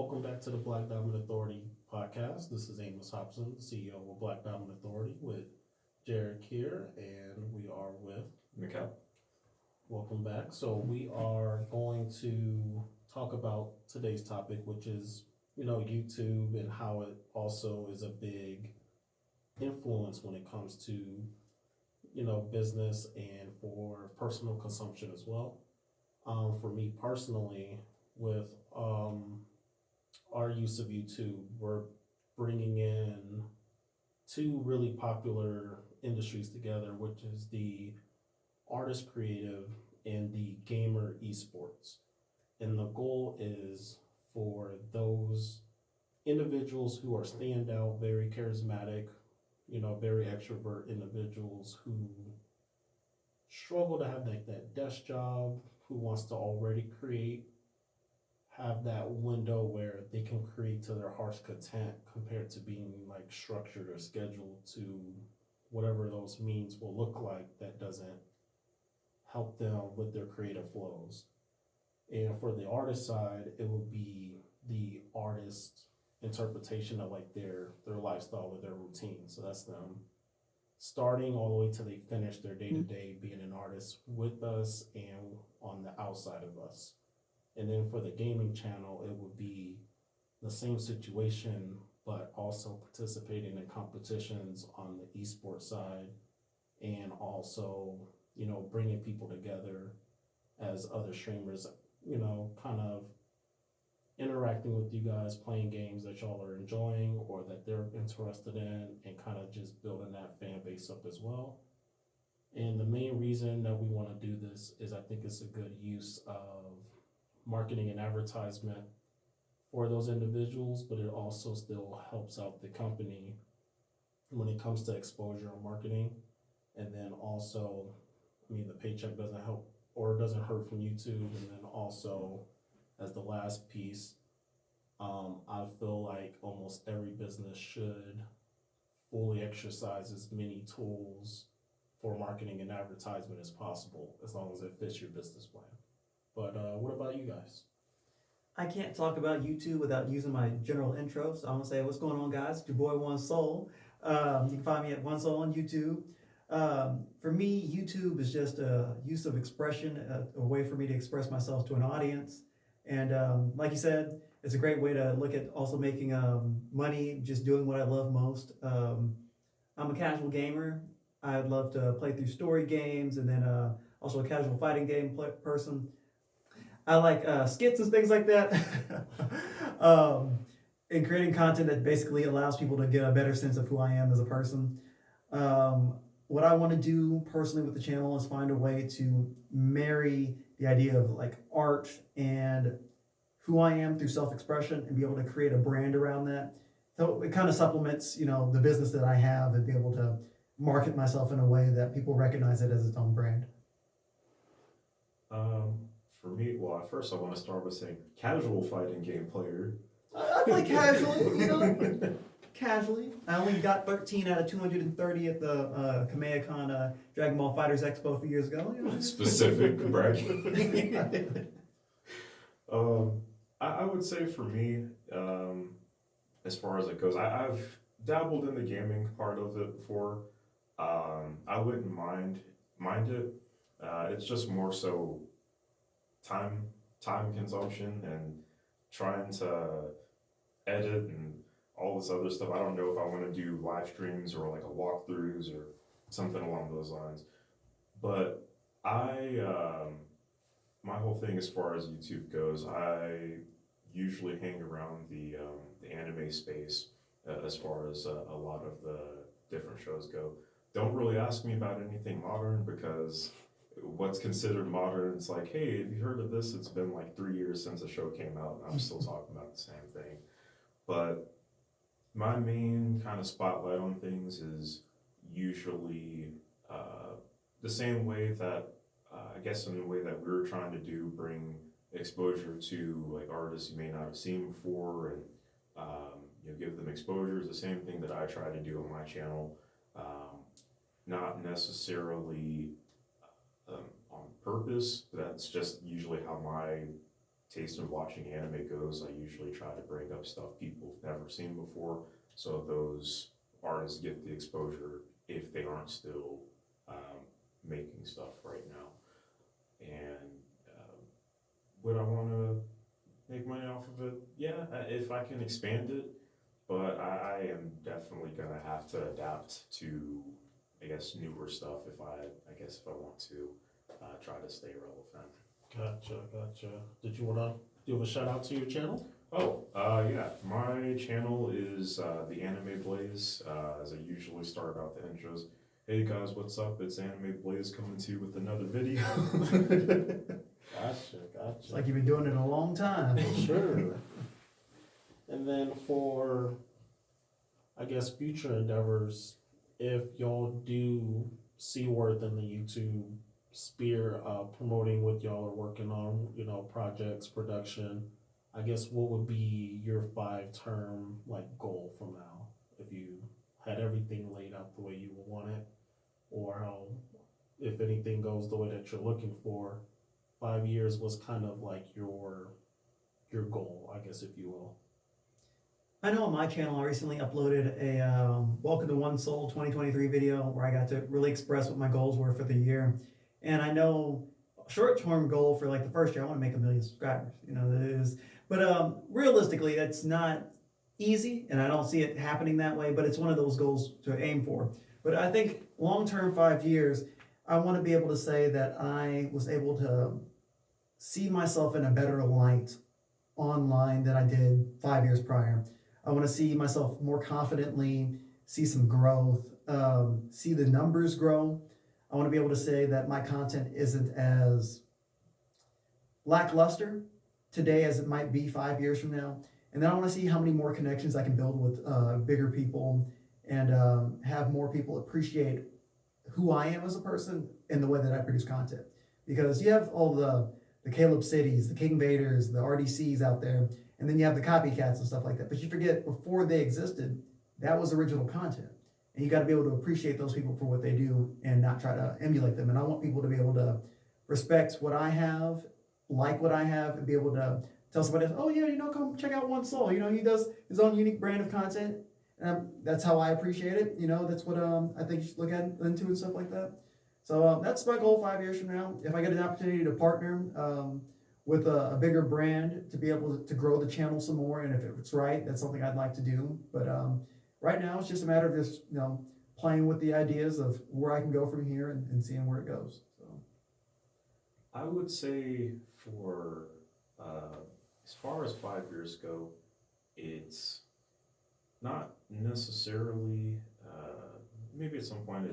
Welcome back to the Black Diamond Authority podcast. This is Amos Hobson, CEO of Black Diamond Authority, with Jared here, and we are with Mikhail. Welcome back. So we are going to talk about today's topic, which is, YouTube and how it also is a big influence when it comes to, business and for personal consumption as well. For me personally, with our use of YouTube, we're bringing in two really popular industries together, which is the artist creative and the gamer esports. And the goal is for those individuals who are standout, very charismatic, very extrovert individuals who struggle to have that desk job, who wants to already create, have that window where they can create to their heart's content compared to being like structured or scheduled to whatever those means will look like that doesn't help them with their creative flows. And for the artist side, it would be the artist interpretation of like their lifestyle or their routine. So that's them starting all the way till they finish their day-to-day being an artist with us and on the outside of us. And then for the gaming channel, it would be the same situation, but also participating in competitions on the esports side, and also, bringing people together as other streamers, kind of interacting with you guys, playing games that y'all are enjoying or that they're interested in, and kind of just building that fan base up as well. And the main reason that we want to do this is I think it's a good use of marketing and advertisement for those individuals, but it also still helps out the company when it comes to exposure and marketing. And then also, the paycheck doesn't help or doesn't hurt from YouTube. And then also, as the last piece, I feel like almost every business should fully exercise as many tools for marketing and advertisement as possible, as long as it fits your business plan. But what about you guys? I can't talk about YouTube without using my general intro, so I'm gonna say, what's going on, guys? It's your boy One Soul. You can find me at One Soul on YouTube. For me, YouTube is just a use of expression, a way for me to express myself to an audience. And like you said, it's a great way to look at also making money, just doing what I love most. I'm a casual gamer. I'd love to play through story games, and then also a casual fighting game person. I like skits and things like that. And creating content that basically allows people to get a better sense of who I am as a person. What I want to do personally with the channel is find a way to marry the idea of like art and who I am through self-expression and be able to create a brand around that. So it kind of supplements, the business that I have, and be able to market myself in a way that people recognize it as its own brand. For me, well, at first I want to start with saying casual fighting game player. I play casually, casually. I only got 13 out of 230 at the Kamehacon Dragon Ball Fighters Expo a few years ago. Specific bragging. I would say for me, as far as it goes, I've dabbled in the gaming part of it before. I wouldn't mind it. It's just more so time consumption and trying to edit and all this other stuff. I don't know if I want to do live streams or like a walkthroughs or something along those lines. But my whole thing as far as YouTube goes, I usually hang around the anime space as far as a lot of the different shows go. Don't really ask me about anything modern, because what's considered modern, it's like, hey, have you heard of this? It's been like 3 years since the show came out, and I'm still talking about the same thing. But my main kind of spotlight on things is usually the same way that, I guess in the way that we were trying to do, bring exposure to like artists you may not have seen before, and give them exposure is the same thing that I try to do on my channel. Not necessarily on purpose. That's just usually how my taste in watching anime goes, I usually try to bring up stuff people have never seen before, so those artists get the exposure if they aren't still making stuff right now. And would I want to make money off of it? Yeah, if I can expand it, but I am definitely gonna have to adapt to, I guess, newer stuff if I want to try to stay relevant. Gotcha. Did you want to do a shout out to your channel? Oh, yeah, my channel is the Anime Blaze. As I usually start out the intros, hey guys, what's up? It's Anime Blaze coming to you with another video. Gotcha. It's like you've been doing it a long time. For sure. And then for, I guess, future endeavors, if y'all do see worth in the YouTube sphere, promoting what y'all are working on, projects, production, I guess what would be your 5-term goal from now, if you had everything laid out the way you would want it, or how, if anything goes the way that you're looking for, 5 years was kind of like your goal, I guess, if you will. I know on my channel I recently uploaded a Welcome to One Soul 2023 video where I got to really express what my goals were for the year. And I know short-term goal for the first year, I want to make 1 million subscribers. That is, but realistically, that's not easy, and I don't see it happening that way. But it's one of those goals to aim for. But I think long-term, 5 years, I want to be able to say that I was able to see myself in a better light online than I did 5 years prior. I want to see myself more confidently, see some growth, see the numbers grow. I want to be able to say that my content isn't as lackluster today as it might be 5 years from now. And then I want to see how many more connections I can build with bigger people and have more people appreciate who I am as a person and the way that I produce content. Because you have all the Caleb Cities, the King Vaders, the RDCs out there, and then you have the copycats and stuff like that. But you forget, before they existed, that was original content. And you got to be able to appreciate those people for what they do and not try to emulate them. And I want people to be able to respect what I have, like what I have, and be able to tell somebody else, oh yeah, come check out One Soul. He does his own unique brand of content. And that's how I appreciate it. That's what I think you should look into and stuff like that. So that's my goal 5 years from now. If I get an opportunity to partner with a bigger brand to be able to grow the channel some more, and if it's right, that's something I'd like to do. But right now, it's just a matter of just playing with the ideas of where I can go from here and seeing where it goes. So I would say for as far as 5 years go, it's not necessarily maybe at some point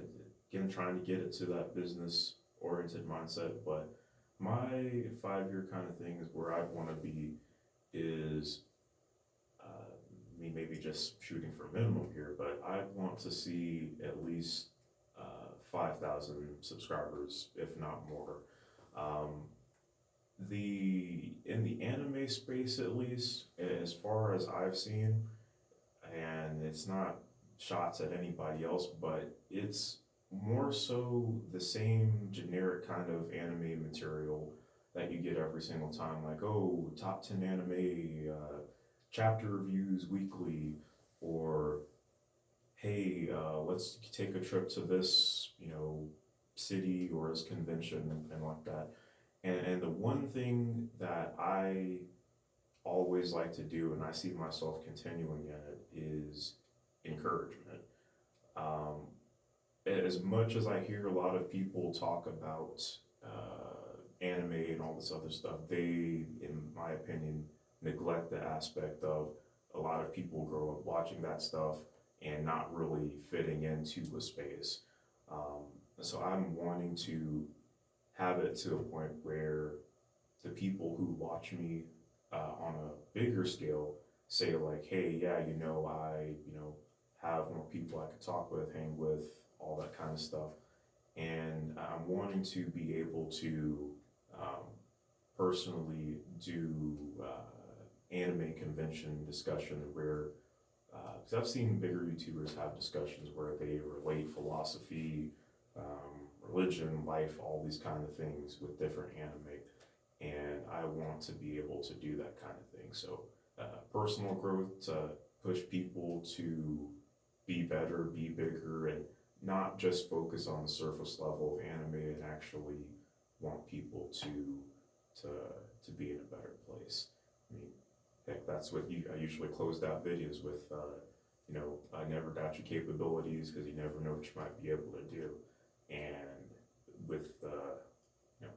again trying to get it to that business oriented mindset, but my 5-year kind of thing is where I want to be is me maybe just shooting for minimum here, but I want to see at least 5,000 subscribers, if not more. In the anime space, at least, as far as I've seen, and it's not shots at anybody else, but it's more so the same generic kind of anime material that you get every single time, like, oh, top 10 anime chapter reviews weekly, or hey, let's take a trip to this city or this convention and like that. And the one thing that I always like to do, and I see myself continuing in it, is encouragement. As much as I hear a lot of people talk about anime and all this other stuff, they, in my opinion, neglect the aspect of a lot of people grow up watching that stuff and not really fitting into a space. So I'm wanting to have it to a point where the people who watch me on a bigger scale say like, hey, yeah, I have more people I could talk with, hang with, all that kind of stuff. And I'm wanting to be able to personally do anime convention discussion where, because I've seen bigger YouTubers have discussions where they relate philosophy, religion, life, all these kind of things with different anime. And I want to be able to do that kind of thing. So personal growth to push people to be better, be bigger, and not just focus on the surface level of anime, and actually want people to be in a better place. I mean, heck, that's what I usually close out videos with. I never doubt your capabilities, because you never know what you might be able to do. And with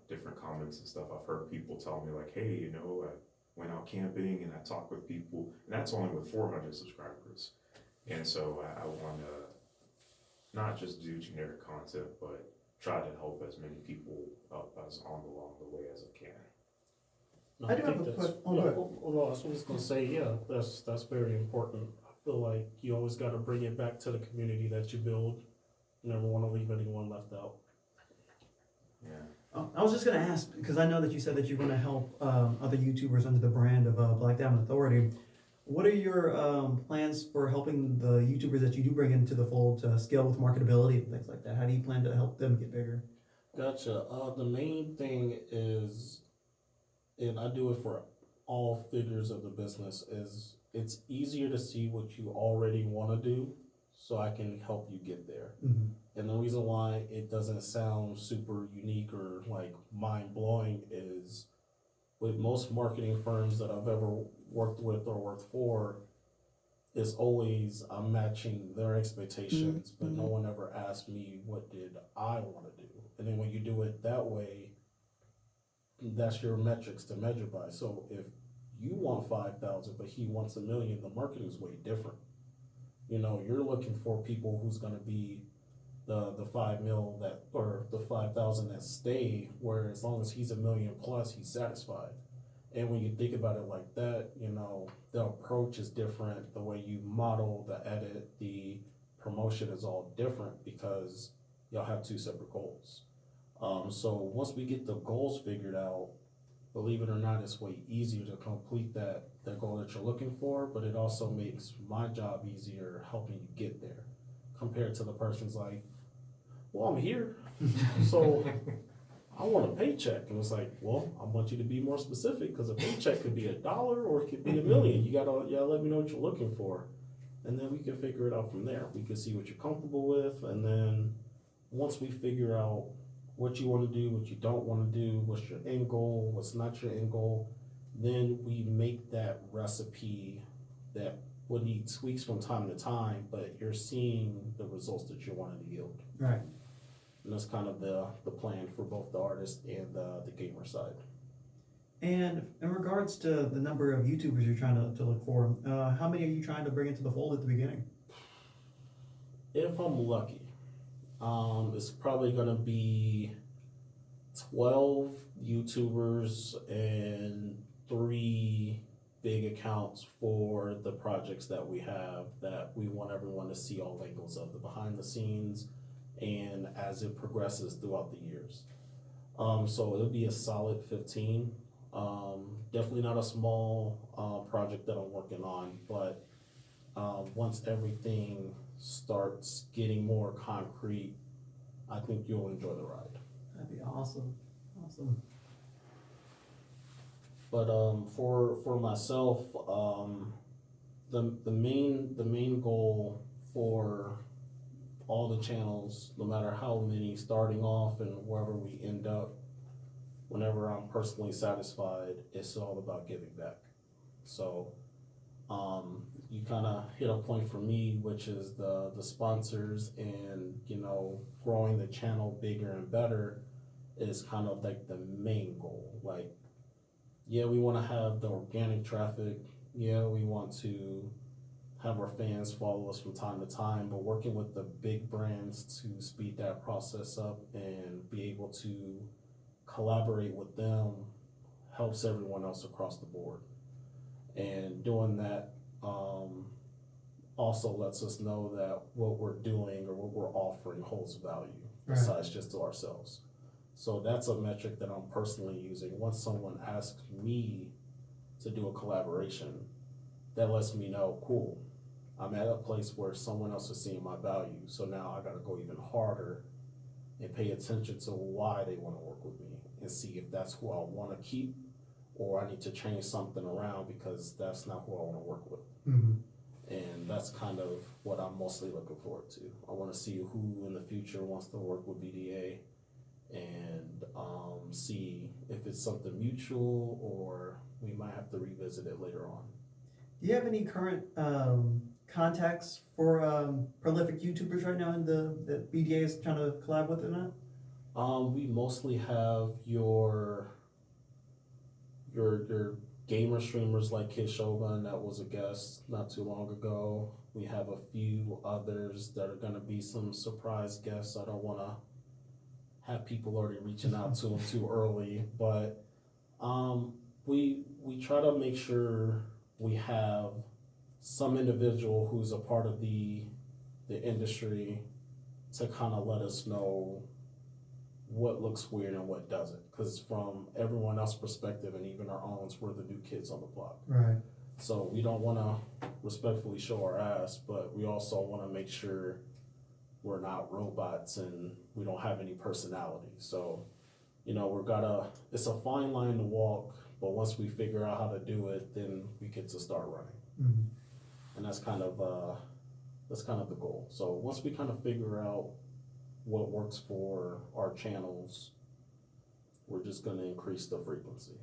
different comments and stuff, I've heard people tell me like, hey, I went out camping and I talked with people, and that's only with 400 subscribers. And so I want to not just do generic content, but try to help as many people up as along the way as I can. No, I do have think a that's- quick- oh, go ahead. Well, I was just gonna say, yeah, that's very important. I feel like you always gotta bring it back to the community that you build. You never wanna leave anyone left out. Yeah. I was just going to ask, because I know that you said that you're going to help other YouTubers under the brand of Black Diamond Authority. What are your plans for helping the YouTubers that you do bring into the fold to scale with marketability and things like that? How do you plan to help them get bigger? Gotcha. The main thing is, and I do it for all figures of the business, is it's easier to see what you already wanna do, so I can help you get there. Mm-hmm. And the reason why it doesn't sound super unique or like mind blowing is, with most marketing firms that I've ever worked with or worked for, it's always I'm matching their expectations, but no one ever asked me what did I want to do. And then when you do it that way, that's your metrics to measure by. So if you want 5,000, but he wants 1 million, the marketing's way different. You're looking for people who's going to be the 5 mil that, or the 5,000 that stay, where as long as he's 1 million plus, he's satisfied. And when you think about it like that, the approach is different. The way you model, the edit, the promotion is all different, because y'all have two separate goals. So once we get the goals figured out, believe it or not, it's way easier to complete that goal that you're looking for, but it also makes my job easier helping you get there, compared to the person's like, well, I'm here, so I want a paycheck. And it's like, well, I want you to be more specific, because a paycheck could be $1 or it could be 1 million. You gotta let me know what you're looking for. And then we can figure it out from there. We can see what you're comfortable with, and then once we figure out what you want to do, what you don't want to do, what's your end goal, what's not your end goal, then we make that recipe that would need tweaks from time to time, but you're seeing the results that you're wanting to yield. Right. And that's kind of the plan for both the artist and the gamer side. And in regards to the number of YouTubers you're trying to look for, how many are you trying to bring into the fold at the beginning? If I'm lucky, it's probably gonna be 12 YouTubers and 3 big accounts for the projects that we have, that we want everyone to see all angles of the behind the scenes and as it progresses throughout the years. So it'll be a solid 15. Definitely not a small project that I'm working on, but once everything starts getting more concrete, I think you'll enjoy the ride. That'd be awesome. Awesome. But for myself, the main goal for all the channels, no matter how many starting off and wherever we end up, whenever I'm personally satisfied, it's all about giving back. So you kind of hit a point for me, which is the sponsors, and growing the channel bigger and better is kind of like the main goal. Like, yeah, we want to have the organic traffic. Yeah, we want to have our fans follow us from time to time, but working with the big brands to speed that process up and be able to collaborate with them helps everyone else across the board. And doing that also lets us know that what we're doing or what we're offering holds value, besides just to ourselves. So that's a metric that I'm personally using. Once someone asks me to do a collaboration, that lets me know, cool, I'm at a place where someone else is seeing my value. So now I gotta go even harder and pay attention to why they wanna work with me, and see if that's who I wanna keep or I need to change something around because that's not who I want to work with. Mm-hmm. And that's kind of what I'm mostly looking forward to. I want to see who in the future wants to work with BDA and see if it's something mutual or we might have to revisit it later on. Do you have any current contacts for prolific YouTubers right now in that BDA is trying to collab with or not? We mostly have your gamer streamers like Kid Shogun that was a guest not too long ago. We have a few others that are gonna be some surprise guests. I don't wanna have people already reaching out to them too early, but we try to make sure we have some individual who's a part of the industry to kind of let us know what looks weird and what doesn't. Because from everyone else's perspective and even our own, we're the new kids on the block. Right. So we don't want to respectfully show our ass, but we also want to make sure we're not robots and we don't have any personality. So, you know, it's a fine line to walk, but once we figure out how to do it, then we get to start running. Mm-hmm. And that's kind of the goal. So once we kind of figure out what works for our channels, we're just going to increase the frequency.